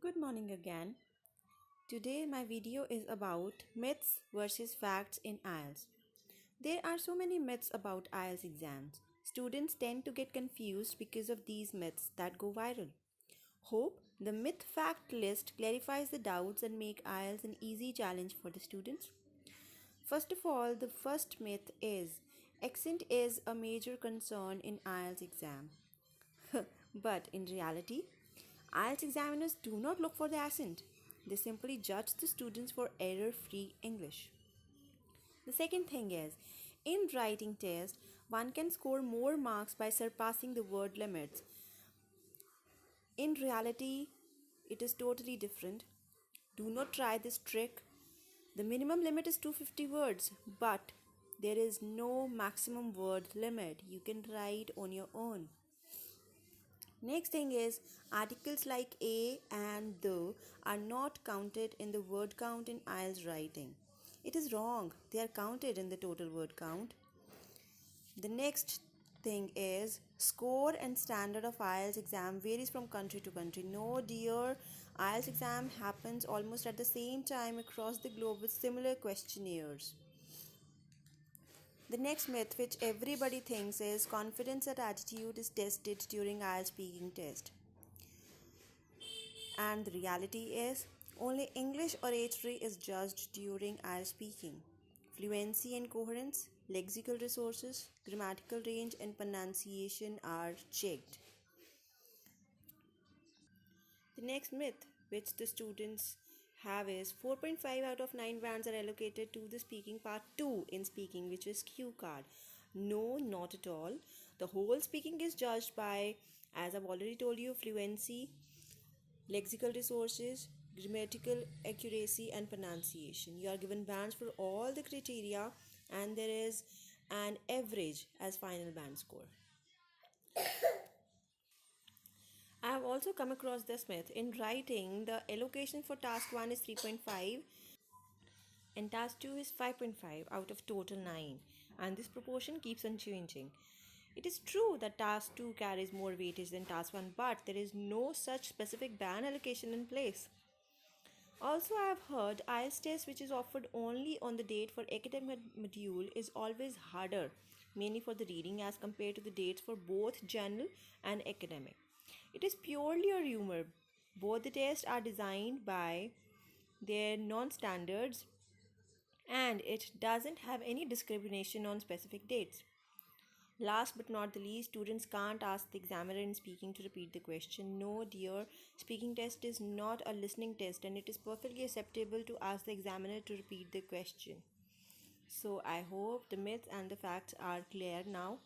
Good morning again. Today my video is about myths versus facts in IELTS. There are so many myths about IELTS exams. Students tend to get confused because of these myths that go viral. Hope the myth fact list clarifies the doubts and make IELTS an easy challenge for the students. First of all, the first myth is accent is a major concern in IELTS exam. But in reality, IELTS examiners do not look for the accent. They simply judge the students for error-free English. The second thing is, in writing test, one can score more marks by surpassing the word limits. In reality, it is totally different. Do not try this trick. The minimum limit is 250 words, but there is no maximum word limit. You can write on your own. Next thing is articles like a and the are not counted in the word count in IELTS writing. It is wrong. They are counted in the total word count. The next thing is score and standard of IELTS exam varies from country to country. No dear, IELTS exam happens almost at the same time across the globe with similar questionnaires. The next myth which everybody thinks is confidence and attitude is tested during IELTS speaking test. And the reality is only English oratory is judged during IELTS speaking. Fluency and coherence, lexical resources, grammatical range and pronunciation are checked. The next myth which the students have is 4.5 out of 9 bands are allocated to the speaking part 2 in speaking, which is cue card. No, not at all. The whole speaking is judged by, as I've already told you, fluency, lexical resources, grammatical accuracy and pronunciation. You are given bands for all the criteria and there is an average as final band score. I have also come across this myth. In writing, the allocation for task 1 is 3.5 and task 2 is 5.5 out of total 9, and this proportion keeps on changing. It is true that task 2 carries more weightage than task 1, but there is no such specific band allocation in place. Also, I have heard IELTS test which is offered only on the date for academic module is always harder, mainly for the reading as compared to the dates for both general and academic. It is purely a rumor. Both the tests are designed by their non-standards and it doesn't have any discrimination on specific dates. Last but not the least, students can't ask the examiner in speaking to repeat the question. No dear, speaking test is not a listening test and it is perfectly acceptable to ask the examiner to repeat the question. So I hope the myths and the facts are clear now.